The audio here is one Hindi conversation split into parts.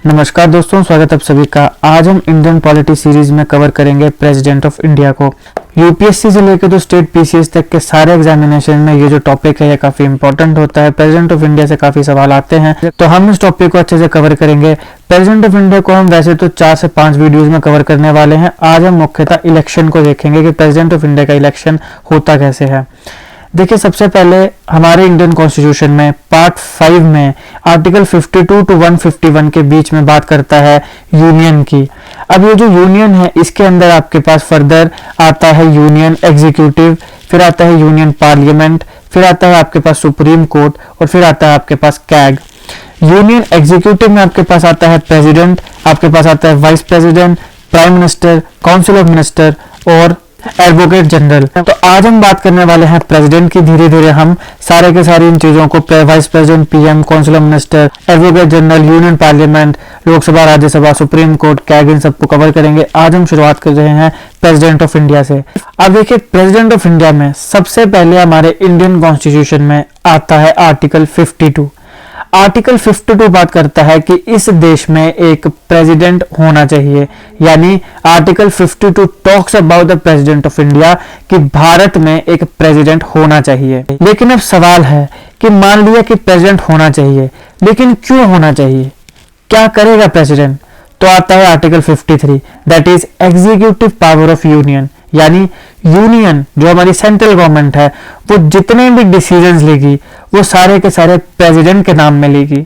नमस्कार दोस्तों, स्वागत है आप सभी का। आज हम इंडियन पॉलिटी सीरीज में कवर करेंगे प्रेसिडेंट ऑफ इंडिया को। यूपीएससी से लेकर तो स्टेट पीसीएस तक के सारे एग्जामिनेशन में ये जो टॉपिक है ये काफी इंपॉर्टेंट होता है। प्रेसिडेंट ऑफ इंडिया से काफी सवाल आते हैं, तो हम इस टॉपिक को अच्छे से कवर करेंगे। प्रेसिडेंट ऑफ इंडिया को हम वैसे तो 4 से 5 वीडियोज में कवर करने वाले हैं। आज हम मुख्यतः इलेक्शन को देखेंगे कि प्रेसिडेंट ऑफ इंडिया का इलेक्शन होता कैसे है। देखिए, सबसे पहले हमारे इंडियन कॉन्स्टिट्यूशन में पार्ट 5 में आर्टिकल 52 टू 151 के बीच में बात करता है यूनियन की। अब ये जो यूनियन है इसके अंदर आपके पास फर्दर आता है यूनियन एग्जीक्यूटिव, फिर आता है यूनियन पार्लियामेंट, फिर आता है आपके पास सुप्रीम कोर्ट और फिर आता है आपके पास कैग। यूनियन एग्जीक्यूटिव में आपके पास आता है प्रेसिडेंट, आपके पास आता है vice president, prime minister, council of minister और एडवोकेट जनरल। तो आज हम बात करने वाले हैं प्रेसिडेंट की। धीरे धीरे हम सारे के सारी इन चीजों को vice president, PM, council of minister, advocate general, union parliament, Lok Sabha, Rajya Sabha, supreme court, CAG, इन सबको कवर करेंगे। आज हम शुरुआत कर रहे हैं प्रेसिडेंट ऑफ इंडिया से। अब देखिए, प्रेसिडेंट ऑफ इंडिया में सबसे पहले हमारे इंडियन कॉन्स्टिट्यूशन में आता है आर्टिकल 52। आर्टिकल 52 बात करता है कि इस देश में एक प्रेसिडेंट होना चाहिए, यानी article 52 talks about the president of India कि भारत में एक प्रेसिडेंट होना चाहिए। लेकिन अब सवाल है कि मान लिया कि प्रेसिडेंट होना चाहिए, लेकिन क्यों होना चाहिए, क्या करेगा प्रेसिडेंट? तो आता है article 53, that is executive power of union, यानी यूनियन जो हमारी सेंट्रल गवर्नमेंट है वो जितने भी डिसीजंस लेगी वो सारे के सारे प्रेसिडेंट के नाम में लेगी।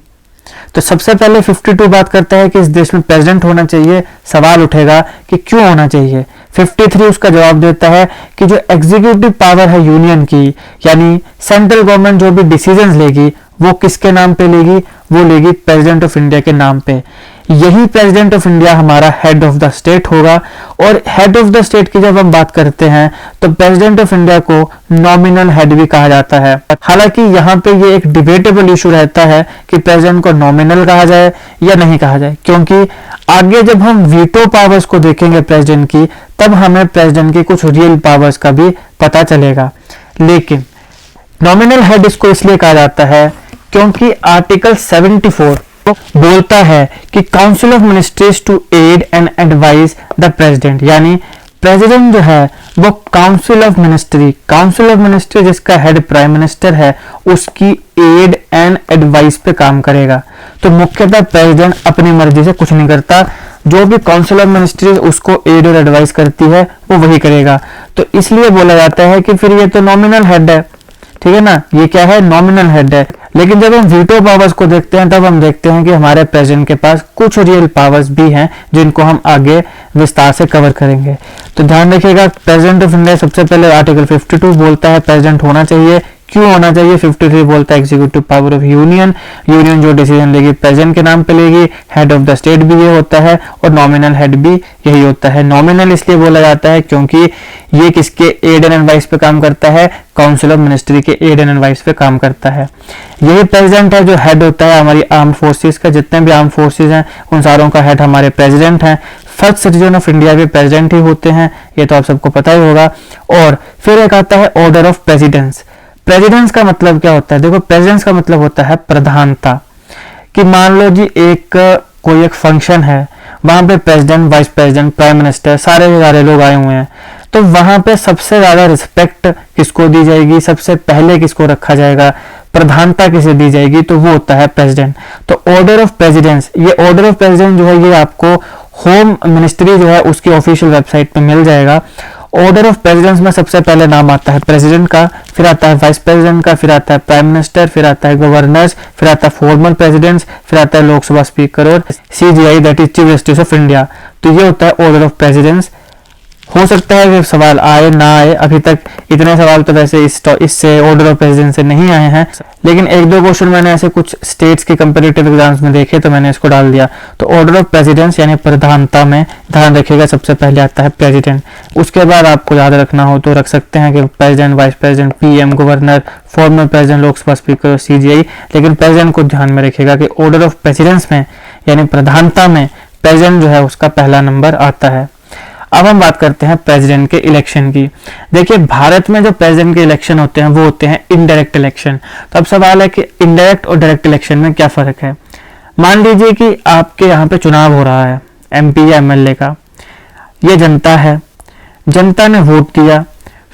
तो सबसे पहले 52 बात करता है कि इस देश में प्रेसिडेंट होना चाहिए। सवाल उठेगा कि क्यों होना चाहिए। 53 उसका जवाब देता है कि जो एग्जीक्यूटिव पावर है यूनियन की, यानी सेंट्रल गवर्नमेंट जो भी डिसीजंस लेगी वो किसके नाम पे लेगी? वो लेगी प्रेसिडेंट ऑफ इंडिया के नाम पे। यही प्रेसिडेंट ऑफ इंडिया हमारा हेड ऑफ द स्टेट होगा। और हेड ऑफ द स्टेट की जब हम बात करते हैं तो प्रेसिडेंट ऑफ इंडिया को नॉमिनल हेड भी कहा जाता है। हालांकि यहाँ पे ये एक डिबेटेबल इशू रहता है कि प्रेसिडेंट को नॉमिनल कहा जाए या नहीं कहा जाए, क्योंकि आगे जब हम वीटो पावर्स को देखेंगे प्रेसिडेंट की, तब हमें प्रेसिडेंट की कुछ रियल पावर्स का भी पता चलेगा। लेकिन नॉमिनल हेड इसको इसलिए कहा जाता है क्योंकि आर्टिकल 74 बोलता है कि council of ministries to aid and advise the president, यानी प्रेसिडेंट जो है वो काउंसिल ऑफ मिनिस्ट्री जिसका हेड प्राइम मिनिस्टर है उसकी एड एंड एडवाइस पे काम करेगा। तो मुख्यतः प्रेसिडेंट अपनी मर्जी से कुछ नहीं करता, जो भी काउंसिल ऑफ मिनिस्ट्रीज उसको एड और एडवाइस करती है वो वही करेगा। तो इसलिए बोला जाता है कि फिर ये तो नॉमिनल हेड है, ठीक है ना, ये क्या है? नॉमिनल हेड है। लेकिन जब हम वीटो पावर्स को देखते हैं तब हम देखते हैं कि हमारे प्रेसिडेंट के पास कुछ रियल पावर्स भी हैं जिनको हम आगे विस्तार से कवर करेंगे। तो ध्यान रखिएगा, प्रेसिडेंट ऑफ इंडिया सबसे पहले आर्टिकल 52 बोलता है प्रेसिडेंट होना चाहिए। क्यों होना चाहिए? 53 बोलता है एग्जीक्यूटिव पावर ऑफ यूनियन जो डिसीजन लेगी प्रेसिडेंट के नाम पे लेगी। हेड ऑफ द स्टेट भी ये होता है और नॉमिनल हेड भी यही होता है। नॉमिनल इसलिए बोला जाता है क्योंकि ये किसके एड एंड एडवाइस पे काम करता है? काउंसिल ऑफ मिनिस्ट्री के एड एंड एडवाइस पे काम करता है। यही प्रेसिडेंट है जो हेड होता है हमारी आर्म फोर्सेस का। जितने भी आर्म फोर्सेस हैं उन सारों का हेड हमारे प्रेसिडेंट हैं। फर्स्ट सिटीजन ऑफ इंडिया भी प्रेसिडेंट ही होते हैं, ये तो आप सबको पता ही होगा। और फिर एक आता है ऑर्डर ऑफ प्रेसिडेंस। प्रेसिडेंस का मतलब क्या होता है? देखो, प्रेसिडेंस का मतलब होता है प्रधानता। कि मान लो जी कोई एक फंक्शन है, वहां पे president, vice president, prime minister सारे के सारे लोग आए हुए हैं, तो वहां पे सबसे ज्यादा रिस्पेक्ट किसको दी जाएगी? सबसे पहले किसको रखा जाएगा? प्रधानता किसे दी जाएगी? तो वो होता है प्रेसिडेंट। तो ऑर्डर ऑफ प्रेसिडेंस, ये ऑर्डर ऑफ प्रेसिडेंट जो है ये आपको होम मिनिस्ट्री जो है उसकी ऑफिशियल वेबसाइट पे मिल जाएगा। ऑर्डर ऑफ प्रेसिडेंस में सबसे पहले नाम आता है प्रेसिडेंट का, फिर आता है वाइस प्रेसिडेंट का, फिर आता है प्राइम मिनिस्टर, फिर आता है गवर्नर्स, फिर आता है फॉर्मल प्रेसिडेंट्स, फिर आता है लोकसभा स्पीकर और CGI that is chief justice of India. तो ये होता है ऑर्डर ऑफ प्रेसिडेंस। हो सकता है कि सवाल आए ना आए, अभी तक इतने सवाल तो वैसे इससे ऑर्डर ऑफ प्रेसिडेंस से नहीं आए हैं, लेकिन एक दो क्वेश्चन मैंने ऐसे कुछ स्टेट्स के कंपैरेटिव एग्जाम्स में देखे तो मैंने इसको डाल दिया। तो ऑर्डर ऑफ प्रेसिडेंस यानी प्रधानता में ध्यान रखिएगा सबसे पहले आता है प्रेसिडेंट। उसके बाद आपको याद रखना हो तो रख सकते हैं कि president, vice president, PM, governor, former president, Lok Sabha speaker, CGI. लेकिन प्रेसिडेंट को ध्यान में रखिएगा कि ऑर्डर ऑफ प्रेसिडेंस में यानी प्रधानता में प्रेसिडेंट जो है उसका पहला नंबर आता है। अब हम बात करते हैं प्रेसिडेंट के इलेक्शन की। देखिए, भारत में जो प्रेसिडेंट के इलेक्शन होते हैं वो होते हैं इनडायरेक्ट इलेक्शन। तो अब सवाल है कि इनडायरेक्ट और डायरेक्ट इलेक्शन में क्या फर्क है। मान लीजिए कि आपके यहाँ पे चुनाव हो रहा है एमपी या एमएलए का, ये जनता है, जनता ने वोट दिया,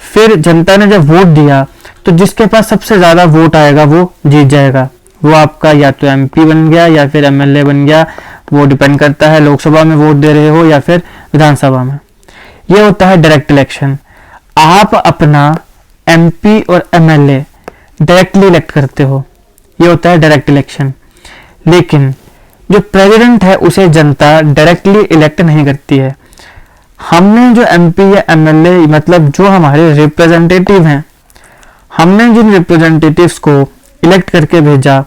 फिर जनता ने जब वोट दिया तो जिसके पास सबसे ज्यादा वोट आएगा वो जीत जाएगा, वो आपका या तो एमपी बन गया या फिर एमएलए बन गया, वो डिपेंड करता है लोकसभा में वोट दे रहे हो या फिर विधानसभा में। ये होता है डायरेक्ट इलेक्शन। आप अपना एमपी और एमएलए डायरेक्टली इलेक्ट करते हो, ये होता है डायरेक्ट इलेक्शन। लेकिन जो प्रेसिडेंट है उसे जनता डायरेक्टली इलेक्ट नहीं करती है। हमने जो एमपी या एमएलए मतलब जो हमारे रिप्रेजेंटेटिव हैं, हमने जिन रिप्रेजेंटेटिव्स को इलेक्ट करके भेजा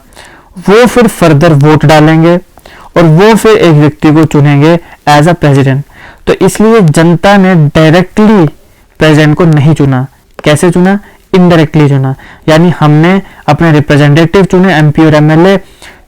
वो फिर फर्दर वोट डालेंगे और वो फिर एक व्यक्ति को चुनेंगे एज अ प्रेसिडेंट। तो इसलिए जनता ने डायरेक्टली प्रेसिडेंट को नहीं चुना। कैसे चुना? इनडायरेक्टली चुना। यानी हमने अपने रिप्रेजेंटेटिव चुने एमपी और एमएलए,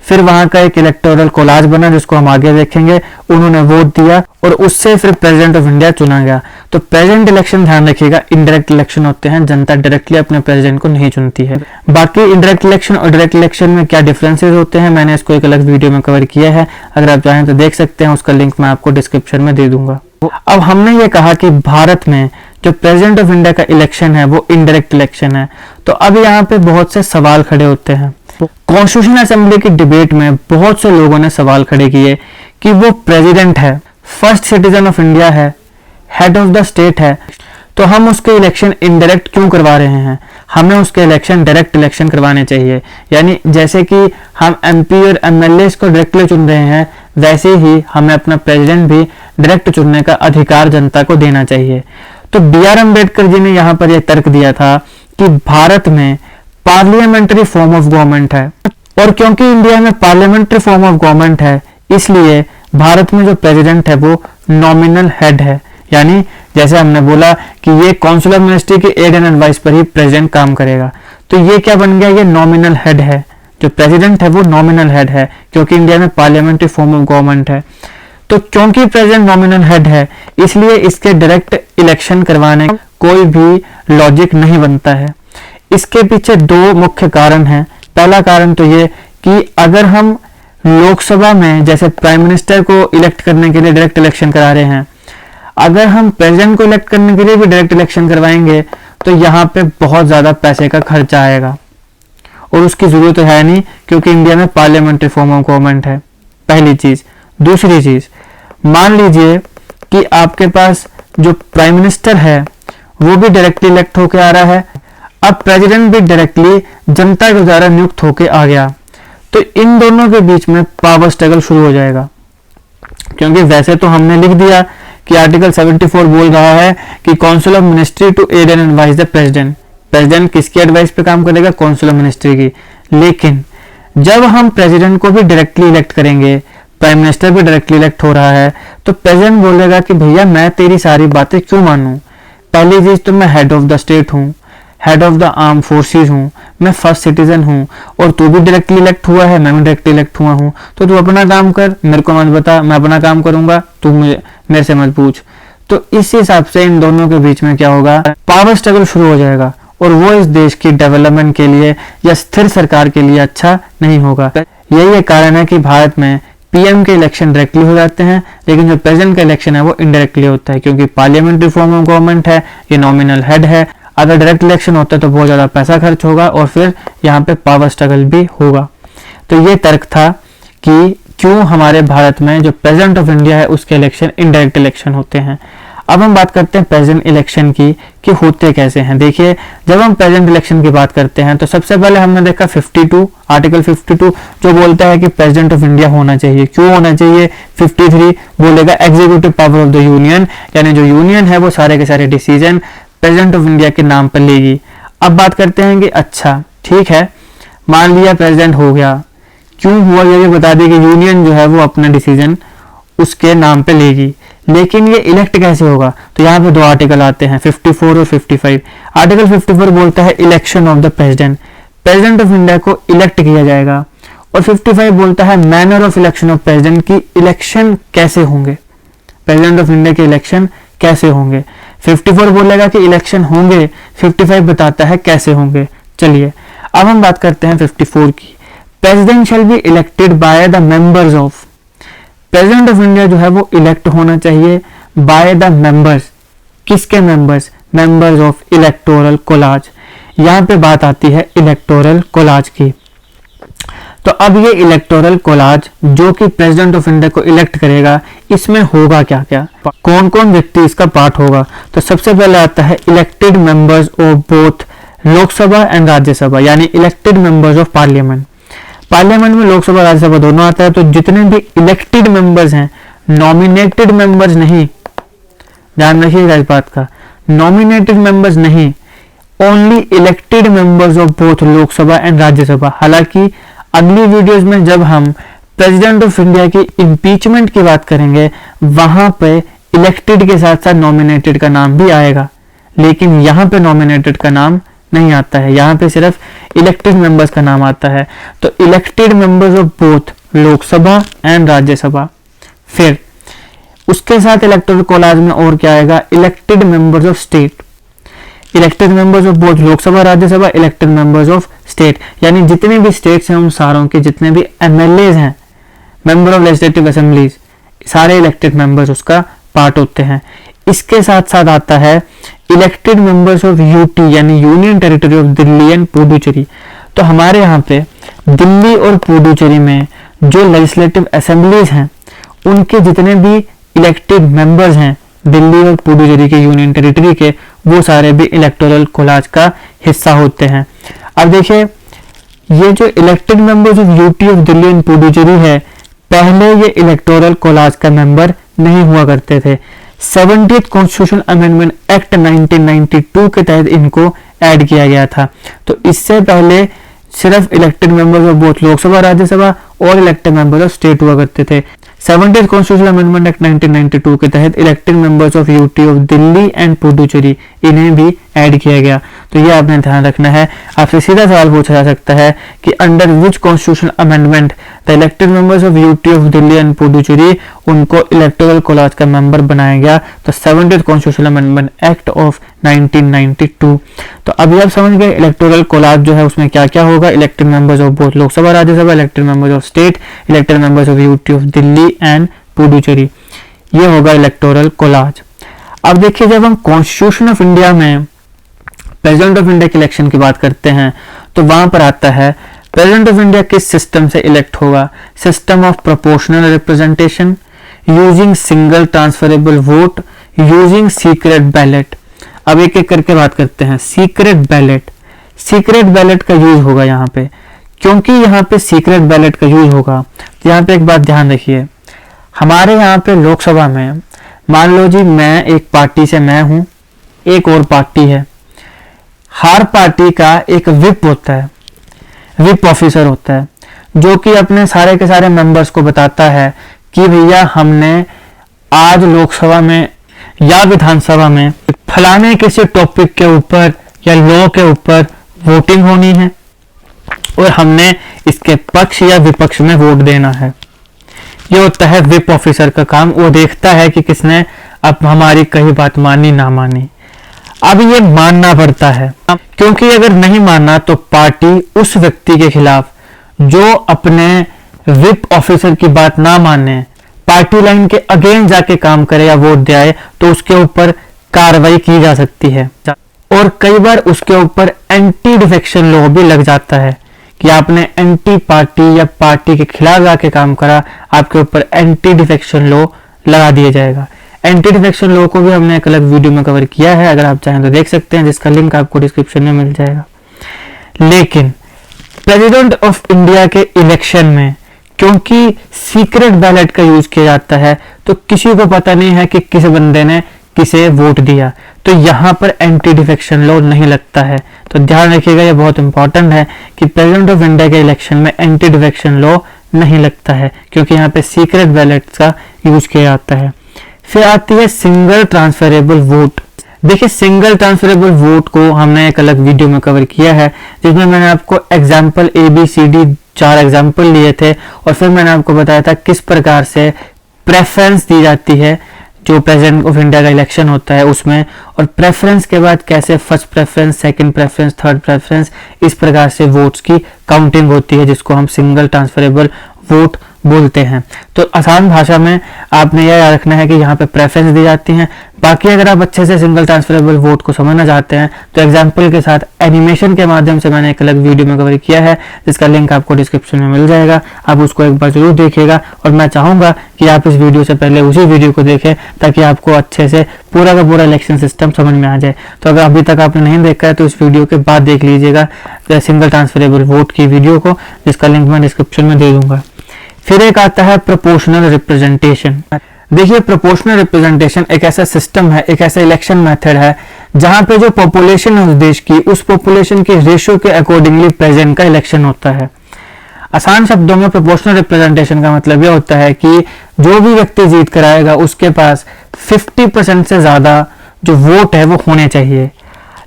फिर वहां का एक इलेक्टोरल कोलाज बना जिसको हम आगे देखेंगे, उन्होंने वोट दिया और उससे फिर प्रेसिडेंट ऑफ इंडिया चुना गया। तो प्रेसिडेंट इलेक्शन ध्यान रखिएगा इनडायरेक्ट इलेक्शन होते हैं, जनता डायरेक्टली अपने प्रेसिडेंट को नहीं चुनती है। बाकी इनडायरेक्ट इलेक्शन और डायरेक्ट इलेक्शन में क्या डिफरेंसेस होते हैं मैंने इसको एक अलग वीडियो में कवर किया है, अगर आप चाहें तो देख सकते हैं, उसका लिंक मैं आपको डिस्क्रिप्शन में दे दूंगा। अब हमने ये कहा कि भारत में जो प्रेसिडेंट ऑफ इंडिया का इलेक्शन है वो इनडायरेक्ट इलेक्शन है। तो अब यहाँ पे बहुत से सवाल खड़े होते हैं। कॉन्स्टिट्यूशन असेंबली की डिबेट में बहुत से लोगों ने सवाल खड़े किए कि वो प्रेसिडेंट है, फर्स्ट सिटीजन ऑफ इंडिया है, हेड ऑफ द स्टेट है, तो हम उसके इलेक्शन इनडायरेक्ट क्यों करवा रहे हैं? हमें उसके इलेक्शन डायरेक्ट इलेक्शन करवाने चाहिए। यानी जैसे कि हम एमपी और एमएलए को डायरेक्टली चुन रहे हैं, वैसे ही हमें अपना प्रेसिडेंट भी डायरेक्ट चुनने का अधिकार जनता को देना चाहिए। तो बी.आर. अम्बेडकर जी ने यहाँ पर यह तर्क दिया था कि भारत में पार्लियामेंट्री फॉर्म ऑफ गवर्नमेंट है, और क्योंकि इंडिया में पार्लियामेंट्री फॉर्म ऑफ गवर्नमेंट है इसलिए भारत में जो प्रेसिडेंट है वो नॉमिनल हेड है। यानी जैसे हमने बोला कि ये काउंसिल ऑफ मिनिस्ट्री के एड एंड एडवाइस पर ही प्रेसिडेंट काम करेगा, तो ये क्या बन गया? ये नॉमिनल हेड है। जो प्रेसिडेंट है वो नॉमिनल हेड है क्योंकि इंडिया में पार्लियामेंट्री फॉर्म ऑफ गवर्नमेंट है। तो क्योंकि प्रेसिडेंट नॉमिनल हेड है इसलिए इसके डायरेक्ट इलेक्शन करवाने का कोई भी लॉजिक नहीं बनता है। इसके पीछे दो मुख्य कारण हैं। पहला कारण तो ये कि अगर हम लोकसभा में जैसे प्राइम मिनिस्टर को इलेक्ट करने के लिए डायरेक्ट इलेक्शन करा रहे हैं, अगर हम प्रेसिडेंट को इलेक्ट करने के लिए भी डायरेक्ट इलेक्शन करवाएंगे तो यहाँ पे बहुत ज्यादा पैसे का खर्चा आएगा और उसकी जरूरत है नहीं क्योंकि इंडिया में पार्लियामेंट्री फॉर्म ऑफ गवर्नमेंट है। पहली चीज। दूसरी चीज, मान लीजिए कि आपके पास जो प्राइम मिनिस्टर है वो भी डायरेक्टली इलेक्ट होके आ रहा है, अब प्रेसिडेंट भी डायरेक्टली जनता के द्वारा नियुक्त होके आ गया, तो इन दोनों के बीच में पावर स्ट्रगल शुरू हो जाएगा। क्योंकि वैसे तो हमने लिख दिया कि आर्टिकल 74 बोल रहा है कि council of ministry to aid and advise the president. President किसकी एडवाइस पे काम करेगा? काउंसिल ऑफ मिनिस्ट्री की। लेकिन जब हम प्रेसिडेंट को भी डायरेक्टली इलेक्ट करेंगे, प्राइम मिनिस्टर भी डायरेक्टली इलेक्ट हो रहा है, तो प्रेसिडेंट बोलेगा कि भैया मैं तेरी सारी बातें क्यों मानूं? पहली चीज तो मैं हेड ऑफ द स्टेट हूँ, head of the arm forces हूँ, मैं फर्स्ट सिटीजन हूँ, और तू भी डायरेक्टली इलेक्ट हुआ है, मैं भी डायरेक्टली इलेक्ट हुआ हूँ, तो तू अपना काम कर, मेरे को मत बता, मैं अपना काम करूंगा, तू मेरे से मत पूछ। तो इस हिसाब से इन दोनों के बीच में क्या होगा? पावर स्ट्रगल शुरू हो जाएगा और वो इस देश की डेवलपमेंट के लिए या स्थिर सरकार के लिए अच्छा नहीं होगा। यही एक कारण है कि भारत में पीएम के इलेक्शन डायरेक्टली हो जाते हैं, लेकिन जो प्रेसिडेंट का इलेक्शन है वो इनडायरेक्टली होता है क्योंकि पार्लियामेंट्री फॉर्म ऑफ गवर्नमेंट है, ये नॉमिनल हेड है। अगर डायरेक्ट इलेक्शन होता है तो बहुत ज्यादा पैसा खर्च होगा और फिर यहाँ पे पावर स्ट्रगल भी होगा। तो ये तर्क था कि क्यों हमारे भारत में जो प्रेसिडेंट ऑफ इंडिया है उसके इलेक्शन इनडायरेक्ट इलेक्शन होते हैं। अब हम बात करते हैं प्रेसिडेंट इलेक्शन की कि होते कैसे हैं। देखिए, जब हम प्रेसिडेंट इलेक्शन की बात करते हैं तो सबसे पहले हमने देखा 52 आर्टिकल 52 जो बोलता है कि प्रेसिडेंट ऑफ इंडिया होना चाहिए। क्यों होना चाहिए? 53 बोलेगा executive power of the union, यानी जो यूनियन है वो सारे के सारे डिसीजन प्रेसिडेंट ऑफ इंडिया के नाम पर लेगी। अब बात करते हैं कि अच्छा ठीक है, मान लिया प्रेसिडेंट हो गया, क्यों हुआ ये भी बता दी कि यूनियन जो है वो अपना डिसीजन उसके नाम पे लेगी, लेकिन ये इलेक्ट कैसे होगा? तो यहाँ पे दो आर्टिकल आते हैं 54 और 55। आर्टिकल 54 बोलता है election of the president, president of India को इलेक्ट किया जाएगा, और 55 बोलता है manner of election of president की इलेक्शन कैसे होंगे, प्रेसिडेंट ऑफ इंडिया के इलेक्शन कैसे होंगे। 54 बोलेगा कि इलेक्शन होंगे, 55 बताता है कैसे होंगे। चलिए अब हम बात करते हैं 54 की। President shall be elected by the members of, president of India जो है वो इलेक्ट होना चाहिए बाय द मेंबर्स, किसके members, members of electoral collage. यहाँ पे बात आती है इलेक्टोरल कोलाज की। तो अब ये इलेक्टोरल कोलाज जो कि प्रेसिडेंट ऑफ इंडिया को इलेक्ट करेगा, इसमें होगा क्या क्या, कौन कौन व्यक्ति इसका पार्ट होगा। तो सबसे पहले आता है elected members of both Lok Sabha and Rajya Sabha, यानी elected members of parliament. Parliament में लोकसभा राज्यसभा दोनों आता है। तो जितने भी इलेक्टेड मेंबर्स हैं, नॉमिनेटेड मेंबर्स नहीं, ध्यान रखिएगा इस बात का, नॉमिनेटेड मेंबर्स नहीं, only elected members of both Lok Sabha and Rajya Sabha. हालांकि अगली वीडियोस में जब हम प्रेसिडेंट ऑफ इंडिया की इंपीचमेंट की बात करेंगे, वहां पे इलेक्टेड के साथ साथ नॉमिनेटेड का नाम भी आएगा, लेकिन यहाँ पे नॉमिनेटेड का नाम नहीं आता है, यहाँ पे सिर्फ इलेक्टेड मेंबर्स का नाम आता है। तो elected members of both Lok Sabha and Rajya Sabha. फिर उसके साथ इलेक्टोरल कोलाज में और क्या आएगा, elected members of state, elected members of both Lok Sabha Rajya Sabha, elected members of state, यानी जितने भी स्टेट्स हैं उन सारों के जितने भी एमएलएज हैं, मेंबर ऑफ लेजिस्लेटिव असेंबलीज, सारे इलेक्टेड मेंबर्स उसका पार्ट होते हैं। इसके साथ साथ आता है इलेक्टेड मेंबर्स ऑफ यूटी, यानी union territory of Delhi and Puducherry. तो हमारे यहाँ पे दिल्ली और पुडुचेरी में जो लेजिस्लेटिव असेंबलीज हैं, उनके जितने भी इलेक्टेड मेंबर्स हैं दिल्ली और पुडुचेरी के यूनियन टेरिटरी के, वो सारे भी इलेक्टोरल कोलाज का हिस्सा होते हैं। अब देखिए, ये जो elected members of UT of Delhi and Puducherry है, पहले ये इलेक्टोरल कोलाज का मेंबर नहीं हुआ करते थे। 70th कॉन्स्टिट्यूशन अमेंडमेंट एक्ट 1992 के तहत इनको ऐड किया गया था। तो इससे पहले सिर्फ elected members of both Lok Sabha Rajya Sabha और इलेक्टेड मेंबर्स ऑफ स्टेट हुआ करते थे। 70th कॉन्स्टिट्यूशन अमेंडमेंट एक्ट 1992 के तहत elected members of UT of Delhi and Puducherry, इन्हें भी ऐड किया गया। तो ये आपने ध्यान रखना है। आपसे सीधा सवाल पूछा जा सकता है कि under which constitution amendment the elected members of UT of Delhi and Puducherry, उनको इलेक्टोरल कोलाज का मेंबर बनाया गया। तो 70th constitution amendment act of 1992। तो अभी आप समझ गए इलेक्टोरल कोलाज जो है उसमें क्या क्या होगा, elected members of both Lok Sabha Rajya Sabha, elected members of state, elected members of UT of Delhi and Puducherry, ये होगा इलेक्टोरल कोलाज। अब देखिए, जब हम कॉन्स्टिट्यूशन ऑफ इंडिया में प्रेसिडेंट ऑफ इंडिया के इलेक्शन की बात करते हैं, तो वहां पर आता है प्रेसिडेंट ऑफ इंडिया किस सिस्टम से इलेक्ट होगा, system of proportional representation, using single transferable vote, using secret ballot. अब एक एक करके बात करते हैं। सीक्रेट बैलेट, सीक्रेट बैलेट का यूज होगा यहाँ पे। क्योंकि यहाँ पे सीक्रेट बैलेट का यूज होगा, तो यहाँ पे एक बात ध्यान रखिए, हमारे यहाँ पे लोकसभा में मान लो जी मैं एक पार्टी से मैं हूं, एक और पार्टी है, हर पार्टी का एक विप होता है, विप ऑफिसर होता है, जो कि अपने सारे के सारे मेंबर्स को बताता है कि भैया हमने आज लोकसभा में या विधानसभा में फलाने किसी टॉपिक के ऊपर या लॉ के ऊपर वोटिंग होनी है और हमने इसके पक्ष या विपक्ष में वोट देना है। ये होता है विप ऑफिसर का काम। वो देखता है कि किसने अब हमारी कही बात मानी ना मानी। अब ये मानना पड़ता है, क्योंकि अगर नहीं मानना तो पार्टी उस व्यक्ति के खिलाफ जो अपने विप ऑफिसर की बात ना माने, पार्टी लाइन के अगेंस्ट जाके काम करे या वोट दे आए, तो उसके ऊपर कार्रवाई की जा सकती है। और कई बार उसके ऊपर एंटी डिफेक्शन लॉ भी लग जाता है कि आपने एंटी पार्टी या पार्टी के खिलाफ जाके काम करा, आपके ऊपर एंटी डिफेक्शन लॉ लगा दिया जाएगा। एंटी डिफेक्शन लॉ को भी हमने एक अलग वीडियो में कवर किया है, अगर आप चाहें तो देख सकते हैं, जिसका लिंक आपको डिस्क्रिप्शन में मिल जाएगा। लेकिन प्रेसिडेंट ऑफ इंडिया के इलेक्शन में क्योंकि सीक्रेट बैलेट का यूज किया जाता है, तो किसी को पता नहीं है कि किस बंदे ने किसे वोट दिया, तो यहाँ पर एंटी डिफेक्शन लॉ नहीं लगता है। तो ध्यान रखिएगा, ये बहुत इंपॉर्टेंट है कि प्रेसिडेंट ऑफ इंडिया के इलेक्शन में एंटी डिफेक्शन लॉ नहीं लगता है, क्योंकि यहाँ पे सीक्रेट बैलेट का यूज किया जाता है। फिर आती है सिंगल ट्रांसफरेबल वोट। देखिए, सिंगल ट्रांसफरेबल वोट को हमने एक अलग वीडियो में कवर किया है, जिसमें मैंने आपको एग्जाम्पल ABCD 4 एग्जाम्पल लिए थे और फिर मैंने आपको बताया था किस प्रकार से प्रेफरेंस दी जाती है जो प्रेसिडेंट ऑफ इंडिया का इलेक्शन होता है उसमें, और प्रेफरेंस के बाद कैसे first preference, second preference, third preference, इस प्रकार से वोट्स की काउंटिंग होती है, जिसको हम सिंगल ट्रांसफरेबल वोट बोलते हैं। तो आसान भाषा में आपने यह याद रखना है कि यहाँ पे प्रेफरेंस दी जाती हैं। बाकी अगर आप अच्छे से सिंगल ट्रांसफरेबल वोट को समझना चाहते हैं तो एग्जाम्पल के साथ एनिमेशन के माध्यम से मैंने एक अलग वीडियो में कवर किया है, जिसका लिंक आपको डिस्क्रिप्शन में मिल जाएगा। आप उसको एक बार जरूर देखिएगा, और मैं चाहूंगा कि आप इस वीडियो से पहले उसी वीडियो को देखें ताकि आपको अच्छे से पूरा का पूरा इलेक्शन सिस्टम समझ में आ जाए। तो अगर अभी तक आपने नहीं देखा है तो इस वीडियो के बाद देख लीजिएगा सिंगल ट्रांसफरेबल वोट की वीडियो को, जिसका लिंक मैं डिस्क्रिप्शन में दे दूंगा। फिर एक आता है प्रोपोर्शनल रिप्रेजेंटेशन। देखिए, प्रोपोर्शनल रिप्रेजेंटेशन एक ऐसा सिस्टम है, एक ऐसा इलेक्शन मेथड है जहां पे जो पॉपुलेशन है उस देश की, उस पॉपुलेशन के रेशियो के अकॉर्डिंगली प्रेसिडेंट का इलेक्शन होता है। आसान शब्दों में प्रोपोर्शनल रिप्रेजेंटेशन का मतलब यह होता है कि जो भी व्यक्ति जीत कर आएगा उसके पास 50% से ज्यादा जो वोट है वो होने चाहिए।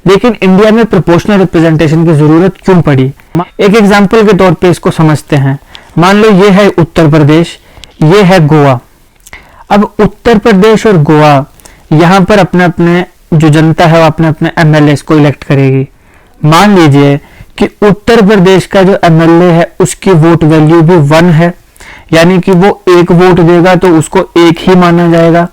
लेकिन इंडिया में प्रोपोर्शनल रिप्रेजेंटेशन की जरूरत क्यों पड़ी? एक एग्जाम्पल के तौर पे इसको समझते हैं। मान लो ये है उत्तर प्रदेश, ये है गोवा। अब उत्तर प्रदेश और गोवा यहाँ पर अपने अपने जो जनता है वो अपने अपने एमएलए को इलेक्ट करेगी। मान लीजिए कि उत्तर प्रदेश का जो एमएलए है उसकी वोट वैल्यू भी 1 है, यानी कि वो 1 वोट देगा तो उसको 1 ही माना जाएगा,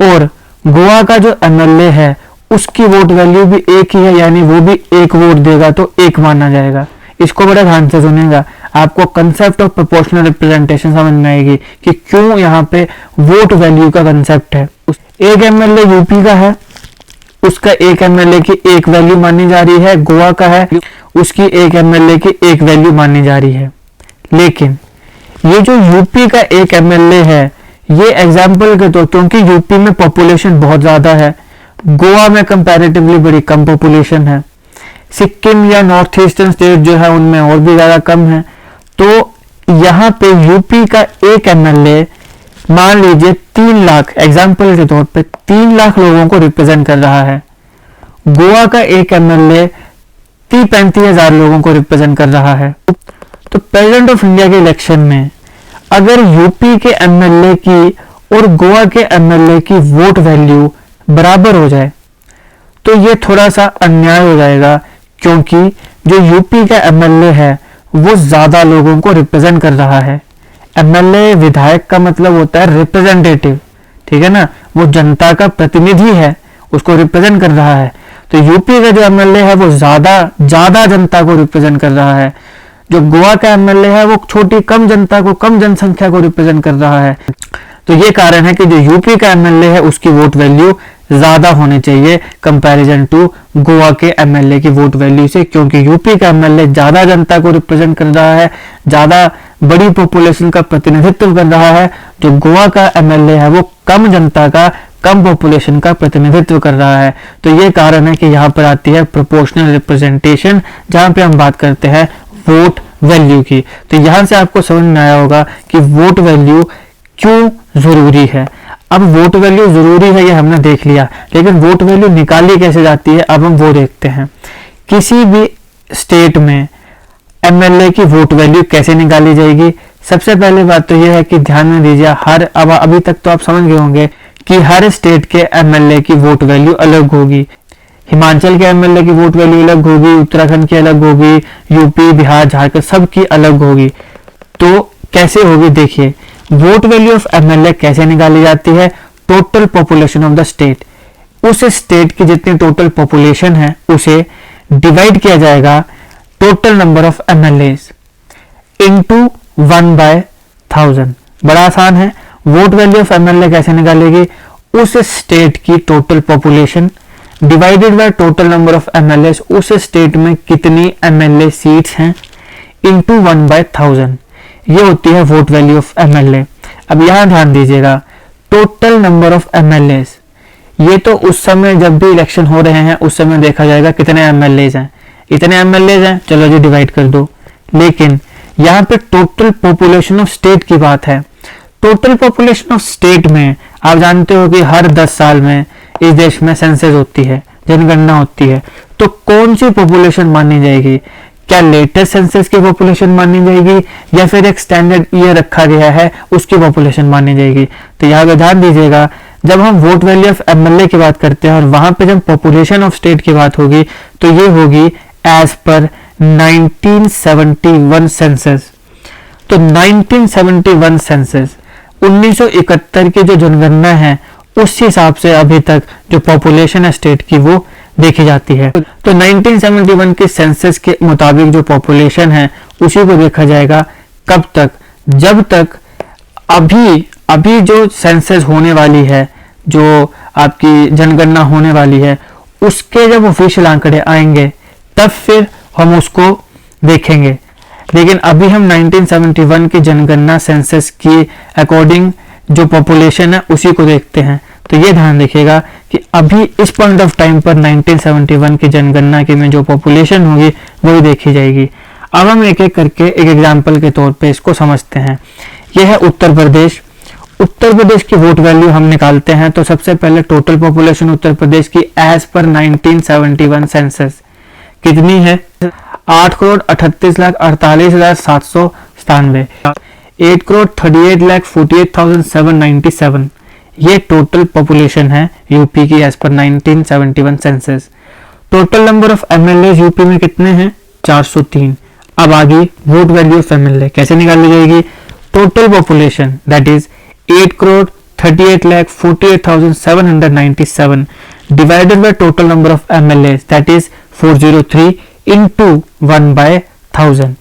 और गोवा का जो एमएलए है उसकी वोट वैल्यू भी 1 ही है, यानी वो भी 1 वोट देगा तो 1 माना जाएगा। इसको बड़ा ध्यान से सुनेगा, आपको कंसेप्ट ऑफ प्रोपोर्शनल रिप्रेजेंटेशन समझ में आएगी कि क्यों यहाँ पे वोट वैल्यू का कंसेप्ट है। एक एमएलए यूपी का है, उसका एक एमएलए की 1 वैल्यू मानी जा रही है, गोवा का है उसकी एक एमएलए की 1 वैल्यू मानी जा रही है। लेकिन ये जो यूपी का एक एमएलए है, ये एग्जाम्पल के तौर, क्योंकि यूपी में पॉपुलेशन बहुत ज्यादा है, गोवा में कंपैरेटिवली बड़ी कम पॉपुलेशन है, सिक्किम या नॉर्थ ईस्टर्न स्टेट जो है उनमें और भी ज्यादा कम है, तो यहाँ पे यूपी का एक एमएलए मान लीजिए 3 लाख, एग्जाम्पल के तौर पे 3 लाख लोगों को रिप्रेजेंट कर रहा है। गोवा का एक एमएलए 30-35 हजार लोगों को रिप्रेजेंट कर रहा है। तो प्रेसिडेंट ऑफ इंडिया के इलेक्शन में अगर यूपी के एमएलए की और गोवा के एमएलए की वोट वैल्यू बराबर हो जाए तो ये थोड़ा सा अन्याय हो जाएगा, क्योंकि जो यूपी का एमएलए है वो ज्यादा लोगों को रिप्रेजेंट कर रहा है। एमएलए विधायक का मतलब होता है रिप्रेजेंटेटिव, ठीक है ना, वो जनता का प्रतिनिधि है, उसको रिप्रेजेंट कर रहा है। तो यूपी का जो एमएलए है वो ज्यादा जनता को रिप्रेजेंट कर रहा है, जो गोवा का एमएलए है वो छोटी कम जनता को, कम जनसंख्या को रिप्रेजेंट कर रहा है। तो ये कारण है कि जो यूपी का एमएलए है उसकी वोट वैल्यू ज्यादा होनी चाहिए कंपैरिजन टू गोवा के एमएलए की वोट वैल्यू से, क्योंकि यूपी का एमएलए ज्यादा जनता को रिप्रेजेंट कर रहा है, ज्यादा बड़ी पॉपुलेशन का प्रतिनिधित्व कर रहा है। जो गोवा का एमएलए है वो कम जनता का, कम पॉपुलेशन का प्रतिनिधित्व कर रहा है। तो ये कारण है कि यहाँ पर आती है प्रोपोर्शनल रिप्रेजेंटेशन, जहां पे हम बात करते हैं वोट वैल्यू की। तो यहां से आपको समझ में आया होगा कि वोट वैल्यू क्यों जरूरी है। अब वोट वैल्यू जरूरी है ये हमने देख लिया, लेकिन वोट वैल्यू निकाली कैसे जाती है अब हम वो देखते हैं। किसी भी स्टेट में एमएलए की वोट वैल्यू कैसे निकाली जाएगी? सबसे पहले बात तो यह है कि ध्यान में दीजिए, अब अभी तक तो आप समझ गए होंगे कि हर स्टेट के एमएलए की वोट वैल्यू अलग होगी। हिमाचल के एमएलए की वोट वैल्यू अलग होगी, उत्तराखंड की अलग होगी, यूपी, बिहार, झारखंड सबकी अलग होगी। तो कैसे होगी देखिए, वोट वैल्यू ऑफ एमएलए कैसे निकाली जाती है? Total population of the state, उस स्टेट की जितनी टोटल पॉपुलेशन है उसे डिवाइड किया जाएगा total number of MLA into 1/1000। बड़ा आसान है। वोट वैल्यू ऑफ एमएलए कैसे निकालेगी? उस स्टेट की total population divided by total number of MLA, उस स्टेट में कितनी एमएलए सीट्स हैं, इनटू 1/1000। ये होती है वोट वैल्यू ऑफ एमएलए। अब यहां ध्यान दीजिएगा, टोटल नंबर ऑफ एमएलए, ये तो उस समय जब भी इलेक्शन हो रहे हैं उस समय देखा जाएगा कितने एमएलए हैं, इतने एमएलए हैं, चलो जी डिवाइड कर दो। लेकिन यहाँ पे टोटल पॉपुलेशन ऑफ स्टेट की बात है। टोटल पॉपुलेशन ऑफ स्टेट में आप जानते हो कि हर 10 साल में इस देश में सेंसस होती है, जनगणना होती है। तो कौन सी पॉपुलेशन मानी जाएगी? क्या लेटेस्ट सेंसस की पॉपुलेशन मानी जाएगी या फिर एक स्टैंडर्ड ईयर रखा गया है उसकी पॉपुलेशन मानी जाएगी? तो यहाँ पे ध्यान दीजिएगा, जब हम वोट वैल्यू ऑफ एमएलए की बात करते हैं और वहां पे जब पॉपुलेशन ऑफ स्टेट की बात होगी तो ये होगी एज पर 1971 सेंसस। तो 1971 सेंसस 1971 की जो जनगणना है उस हिसाब से अभी तक जो पॉपुलेशन है स्टेट की वो देखी जाती है। तो 1971 के सेंसस के मुताबिक जो पॉपुलेशन है उसी को देखा जाएगा। कब तक? जब तक अभी जो सेंसस होने वाली है, जो आपकी जनगणना होने वाली है, उसके जब ऑफिशियल आंकड़े आएंगे तब फिर हम उसको देखेंगे। लेकिन अभी हम 1971 की जनगणना सेंसस की अकॉर्डिंग जो पॉपुलेशन है उसी को देखते हैं। तो ये ध्यान रखिएगा कि अभी इस पॉइंट ऑफ टाइम पर 1971 की जनगणना की में जो पॉपुलेशन होगी वही देखी जाएगी। अब हम एक एक करके एक एग्जाम्पल के तौर पे इसको समझते हैं। यह है उत्तर प्रदेश। उत्तर प्रदेश की वोट वैल्यू हम निकालते हैं। तो सबसे पहले टोटल पॉपुलेशन उत्तर प्रदेश की एज पर 1971 सेंसस कितनी है? 8,38,48,797, 8,38,48,797। ये टोटल पॉपुलेशन है यूपी की as per 1971 census. Total number of MLA UP में कितने हैं? 403। अब आगे वोट वैल्यू ऑफ एमएलए कैसे निकाली जाएगी? Total population that is 8,38,48,797 divided by total number of MLA that is 403 into 1/1000।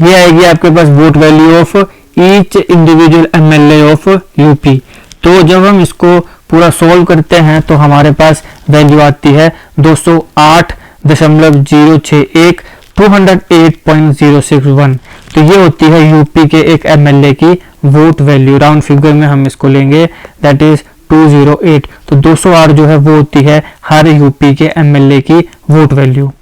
ये आएगी आपके पास vote value of each individual MLA of UP. तो जब हम इसको पूरा सोल्व करते हैं तो हमारे पास वैल्यू आती है 208.061, 208.061। तो ये होती है यूपी के एक एमएलए की वोट वैल्यू। राउंड फिगर में हम इसको लेंगे दैट इज 208। तो 208 जो है वो होती है हर यूपी के एमएलए की वोट वैल्यू।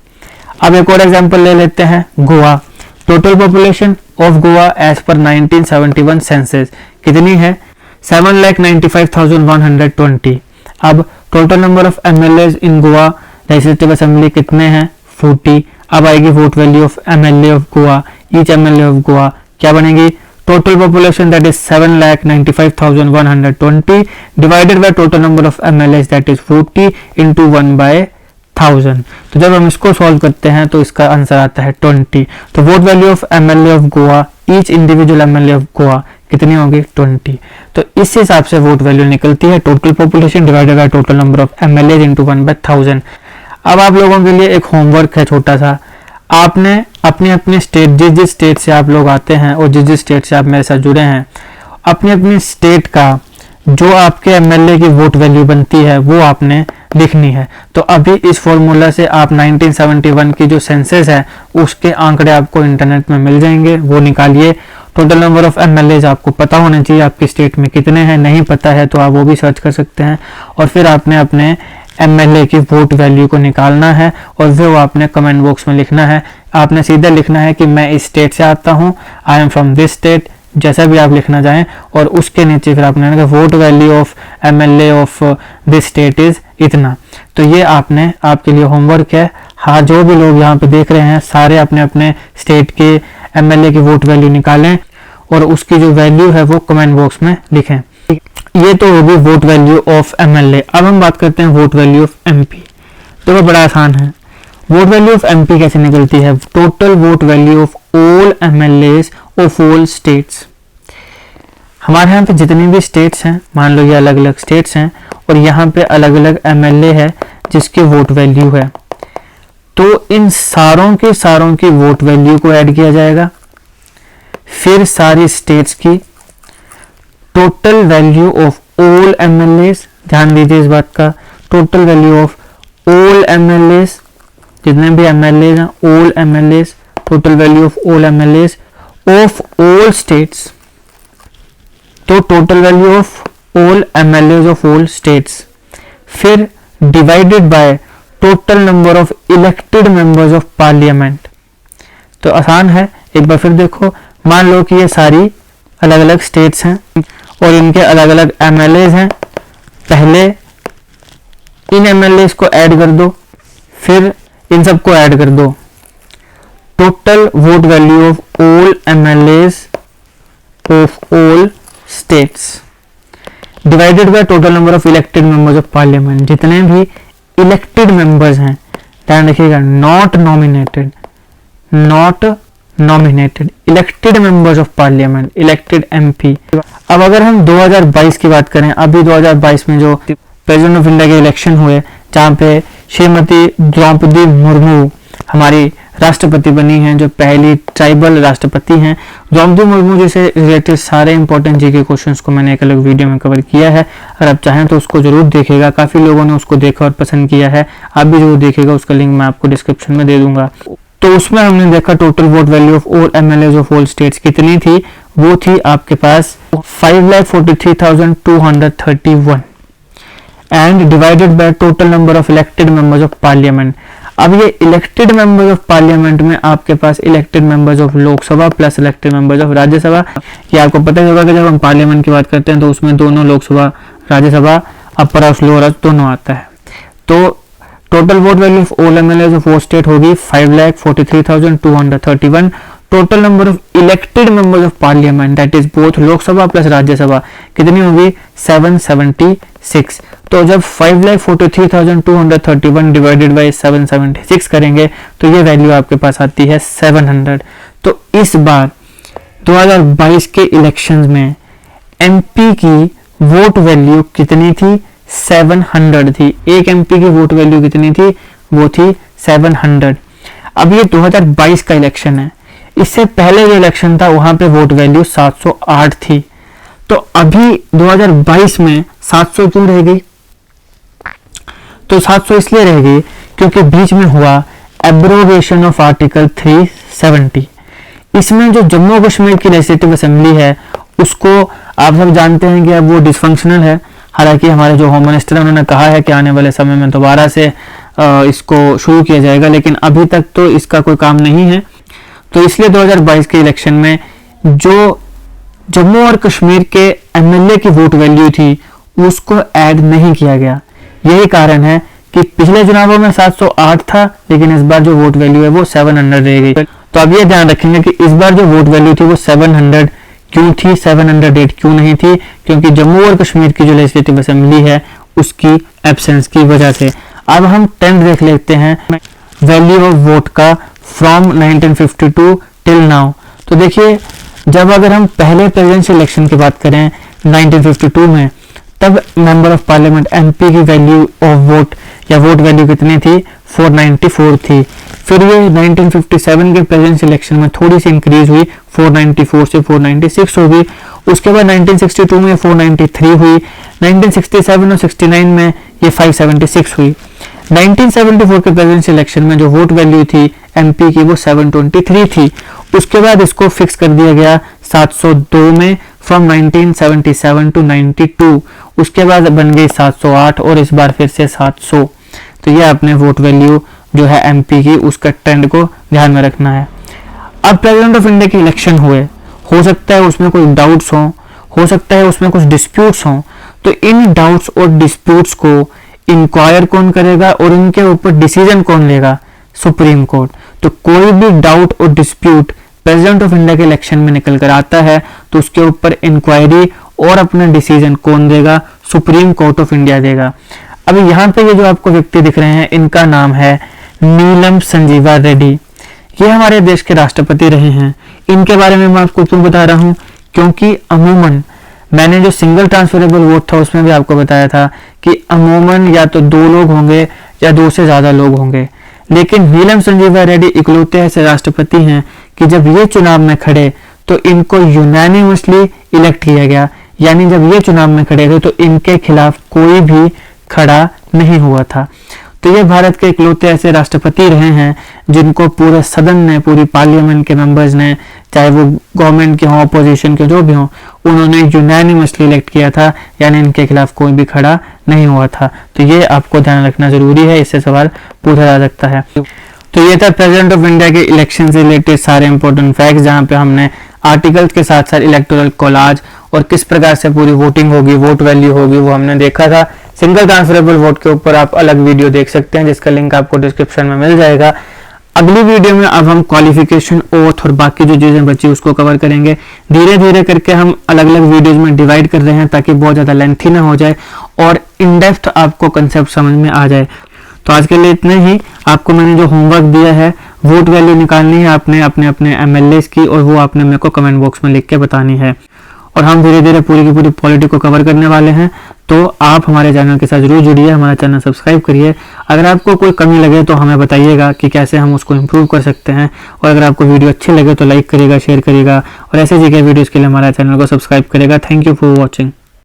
अब एक और एग्जांपल ले लेते हैं, Goa. Total population of Goa as per 1971 census कितनी है? 7,95,120। अब total number of MLA in Goa legislative assembly कितने हैं? 40। अब आएगी vote value of MLA of Goa. Each MLA of Goa क्या बनेगी? Total population that is 7,95,120 divided by total number of MLA that is 40 into 1/1000। तो जब हम इसको सॉल्व करते हैं तो इसका आंसर आता है 20। तो vote value of MLA of Goa, each individual MLA of Goa कितनी होगी? 20। तो इस हिसाब से वोट वैल्यू निकलती है total population divided by total number of MLA into 1/1000। अब आप लोगों के लिए एक होमवर्क है छोटा सा। आपने अपने अपने स्टेट, जिस स्टेट से आप लोग आते हैं और जिस स्टेट से आप मेरे साथ जुड़े हैं, अपनी अपनी स्टेट का जो आपके एमएलए की वोट वैल्यू बनती है वो आपने लिखनी है। तो अभी इस फॉर्मूला से आप 1971 की जो सेंसस है उसके आंकड़े आपको इंटरनेट में मिल जाएंगे, वो निकालिए। टोटल नंबर ऑफ एमएलए आपको पता होना चाहिए आपकी स्टेट में कितने हैं, नहीं पता है तो आप वो भी सर्च कर सकते हैं। और फिर आपने अपने एमएलए की वोट वैल्यू को निकालना है और फिर वो आपने कमेंट बॉक्स में लिखना है। आपने सीधा लिखना है कि मैं इस स्टेट से आता हूँ, I am from this state, जैसा भी आप लिखना चाहें। और उसके नीचे फिर आपने vote value of MLA of this state is इतना। तो ये आपने, आपके लिए होमवर्क है। हाँ, जो भी लोग यहाँ पे देख रहे हैं सारे अपने अपने स्टेट के एमएलए की वोट वैल्यू निकालें और उसकी जो वैल्यू है वो कमेंट बॉक्स में लिखें। ये तो होगी वोट वैल्यू ऑफ एमएलए। अब हम बात करते हैं वोट वैल्यू ऑफ एमपी। तो वो बड़ा आसान है। वोट वैल्यू ऑफ एमपी कैसे निकलती है? Total vote value of all MLAs of all states. हमारे यहाँ पे जितनी भी स्टेट्स हैं, मान लो ये अलग अलग स्टेट्स हैं और यहाँ पे अलग अलग एमएलए है जिसकी वोट वैल्यू है, तो इन सारों की वोट वैल्यू को ऐड किया जाएगा। फिर सारी स्टेट्स की total value of all MLAs, ध्यान दीजिए इस बात का, total value of all MLAs, जितने भी एमएलएज हैं all MLAs, total value of all MLAs of all states. तो total value of all MLAs of all states, फिर divided by total number of elected members of parliament. तो आसान है, एक बार फिर देखो। मान लो कि ये सारी अलग अलग स्टेट्स हैं और इनके अलग अलग एमएलएज हैं। पहले इन एमएलएज को ऐड कर दो, फिर इन सबको ऐड कर दो। Total vote value of all MLAs of all states divided by total number of elected members of parliament, जितने भी इलेक्टेड मेंबर्स हैं, ध्यान रखिएगा, not nominated, elected members of parliament, elected MP. अब अगर हम 2022 की बात करें, अभी 2022 में जो प्रेसिडेंट ऑफ इंडिया के इलेक्शन हुए, जहाँ पे श्रीमती द्रौपदी मुर्मू हमारी राष्ट्रपति बनी हैं, जो पहली ट्राइबल राष्ट्रपति हैं। द्रौपदी मुर्मू जी से रिलेटेड सारे इंपॉर्टेंट जी के क्वेश्चंस को मैंने एक अलग वीडियो में कवर किया है, अगर आप चाहें तो उसको जरूर देखिएगा। काफी लोगों ने उसको देखा और पसंद किया है, आप भी जरूर देखिएगा, उसका लिंक मैं आपको डिस्क्रिप्शन में दे दूंगा। तो उसमें हमने देखा total vote value of all MLAs of all states कितनी थी, वो थी आपके पास 5,43,231 and divided by total number of elected members of parliament. अब ये इलेक्टेड मेंबर्स ऑफ पार्लियामेंट में आपके पास elected members of Lok Sabha plus elected members of Rajya Sabha, ये आपको पता ही होगा कि जब हम पार्लियामेंट की बात करते हैं तो उसमें दोनों Lok Sabha Rajya Sabha upper house lower house दोनों आता है। तो total vote value of all MLAs of वो स्टेट होगी 5,43,231। Total number of elected members of parliament that is both Lok Sabha plus Rajya Sabha कितनी होगी 776। तो जब 5,43,231 डिवाइडेड बाय 776 करेंगे तो ये वैल्यू आपके पास आती है 700। तो इस बार 2022 के इलेक्शंस में एमपी की वोट वैल्यू कितनी थी, 700 थी। एक एमपी की वोट वैल्यू कितनी थी, वो थी 700। अब ये 2022 का इलेक्शन है, इससे पहले जो इलेक्शन था वहां पे वोट वैल्यू 708 थी। तो अभी 2022 में 700 क्यों रह गई, तो 700 इसलिए रह गई क्योंकि बीच में हुआ एब्रोगेशन ऑफ आर्टिकल 370। इसमें जो जम्मू कश्मीर की लेजिस्लेटिव असेंबली है उसको आप सब जानते हैं कि अब वो डिसफंक्शनल है। हालांकि हमारे जो होम मिनिस्टर उन्होंने कहा है कि आने वाले समय में दोबारा से इसको शुरू किया जाएगा, लेकिन अभी तक तो इसका कोई काम नहीं है। तो इसलिए 2022 के इलेक्शन में जो जम्मू और कश्मीर के एमएलए की वोट वैल्यू थी उसको ऐड नहीं किया गया। यही कारण है कि पिछले चुनावों में 708 था, लेकिन इस बार जो वोट वैल्यू है वो 700 रह गई। तो अब ये ध्यान रखेंगे कि इस बार जो वोट वैल्यू थी वो 700 क्यों थी, 708 क्यों नहीं थी, क्योंकि जम्मू और कश्मीर की जो लेजिस्लेटिव असेंबली है उसकी एब्सेंस की वजह से। अब हम ट्रेंड देख लेते हैं वैल्यू ऑफ वोट का फ्रॉम 1952 टिल नाउ। तो देखिए, जब अगर हम पहले प्रेसिडेंशियल इलेक्शन की बात करें 1952 में, तब मेंबर ऑफ पार्लियामेंट एमपी की वैल्यू ऑफ वोट या वोट वैल्यू कितनी थी, 494 थी। फिर ये 1957 के प्रेसिडेंशियल इलेक्शन में थोड़ी सी इंक्रीज हुई, 494 से 496 हो गई। उसके बाद 1962 में 493 हुई, 1967 और 69 में ये 576 हुई। 1974 के प्रेसिडेंशियल इलेक्शन में जो वोट वैल्यू थी एमपी की वो 723 थी। उसके बाद इसको फिक्स कर दिया गया 702 में फ्रॉम 1977 टू 92। उसके बाद बन गई 708 और इस बार फिर से 700। तो ये आपने वोट वैल्यू जो है एमपी की उसका ट्रेंड को ध्यान में रखना है। अब प्रेसिडेंट ऑफ इंडिया के इलेक्शन हुए, हो सकता है उसमें कोई डाउट्स हो सकता है उसमें कुछ डिस्प्यूट्स हों, तो इन डाउट्स और डिस्प्यूट्स को इंक्वायर कौन करेगा और इनके ऊपर डिसीजन कौन लेगा, सुप्रीम कोर्ट। तो कोई भी डाउट और डिस्प्यूट प्रेसिडेंट ऑफ इंडिया के इलेक्शन में निकल कर आता है तो उसके ऊपर इंक्वायरी और अपना डिसीजन कौन देगा, सुप्रीम कोर्ट ऑफ इंडिया देगा। अभी यहाँ पे ये जो आपको व्यक्ति दिख रहे हैं इनका नाम है नीलम संजीवा रेड्डी। ये हमारे देश के राष्ट्रपति रहे हैं। इनके बारे में मैं आपको क्यों बता रहा हूँ, क्योंकि अमूमन मैंने जो सिंगल ट्रांसफरेबल वोट था उसमें भी आपको बताया था कि अमूमन या तो 2 लोग होंगे या 2 से ज्यादा लोग होंगे, लेकिन नीलम संजीवा रेड्डी इकलौते ऐसे राष्ट्रपति हैं कि जब ये चुनाव में खड़े तो इनको यूनानिमसली इलेक्ट किया गया। यानी जब ये चुनाव में खड़े थे तो इनके खिलाफ कोई भी खड़ा नहीं हुआ था। तो ये भारत के इकलौते ऐसे राष्ट्रपति रहे हैं जिनको पूरे सदन ने, पूरी पार्लियामेंट के मेंबर्स ने, चाहे वो गवर्नमेंट के हों अपोजिशन के जो भी हों, उन्होंने यूनानिमसली इलेक्ट किया था, यानी इनके खिलाफ कोई भी खड़ा नहीं हुआ था। तो ये आपको ध्यान रखना जरूरी है, इससे सवाल पूछा जा सकता है। तो ये था प्रेसिडेंट ऑफ इंडिया के इलेक्शन से रिलेटेड सारे इंपॉर्टेंट फैक्ट्स, जहां पे हमने आर्टिकल्स के साथ साथ इलेक्टोरल कोलाज और किस प्रकार से पूरी वोटिंग होगी, वोट वैल्यू होगी, वो हमने देखा था। सिंगल ट्रांसफरेबल वोट के ऊपर आप अलग वीडियो देख सकते हैं जिसका लिंक आपको डिस्क्रिप्शन में मिल जाएगा। अगली वीडियो में अब हम क्वालिफिकेशन, ओथ और बाकी जो चीज़ें बची उसको कवर करेंगे। धीरे धीरे करके हम अलग अलग वीडियोस में डिवाइड कर रहे हैं ताकि बहुत ज़्यादा लेंथी ना हो जाए और इन डेप्थ आपको कंसेप्ट समझ में आ जाए। तो आज के लिए इतना ही। आपको मैंने जो होमवर्क दिया है, वोट वैल्यू निकालनी है आपने अपने अपने MLAs की, और वो आपने मेरे को कमेंट बॉक्स में लिख के बतानी है। और हम धीरे धीरे पूरी की पूरी पॉलिटी को कवर करने वाले हैं, तो आप हमारे चैनल के साथ जरूर जुड़िए, हमारा चैनल सब्सक्राइब करिए। अगर आपको कोई कमी लगे तो हमें बताइएगा कि कैसे हम उसको इम्प्रूव कर सकते हैं, और अगर आपको वीडियो अच्छे लगे तो लाइक करिएगा, शेयर करिएगा, और ऐसे जीके वीडियोज़ के लिए हमारा चैनल को सब्सक्राइब करिएगा। Thank you for watching.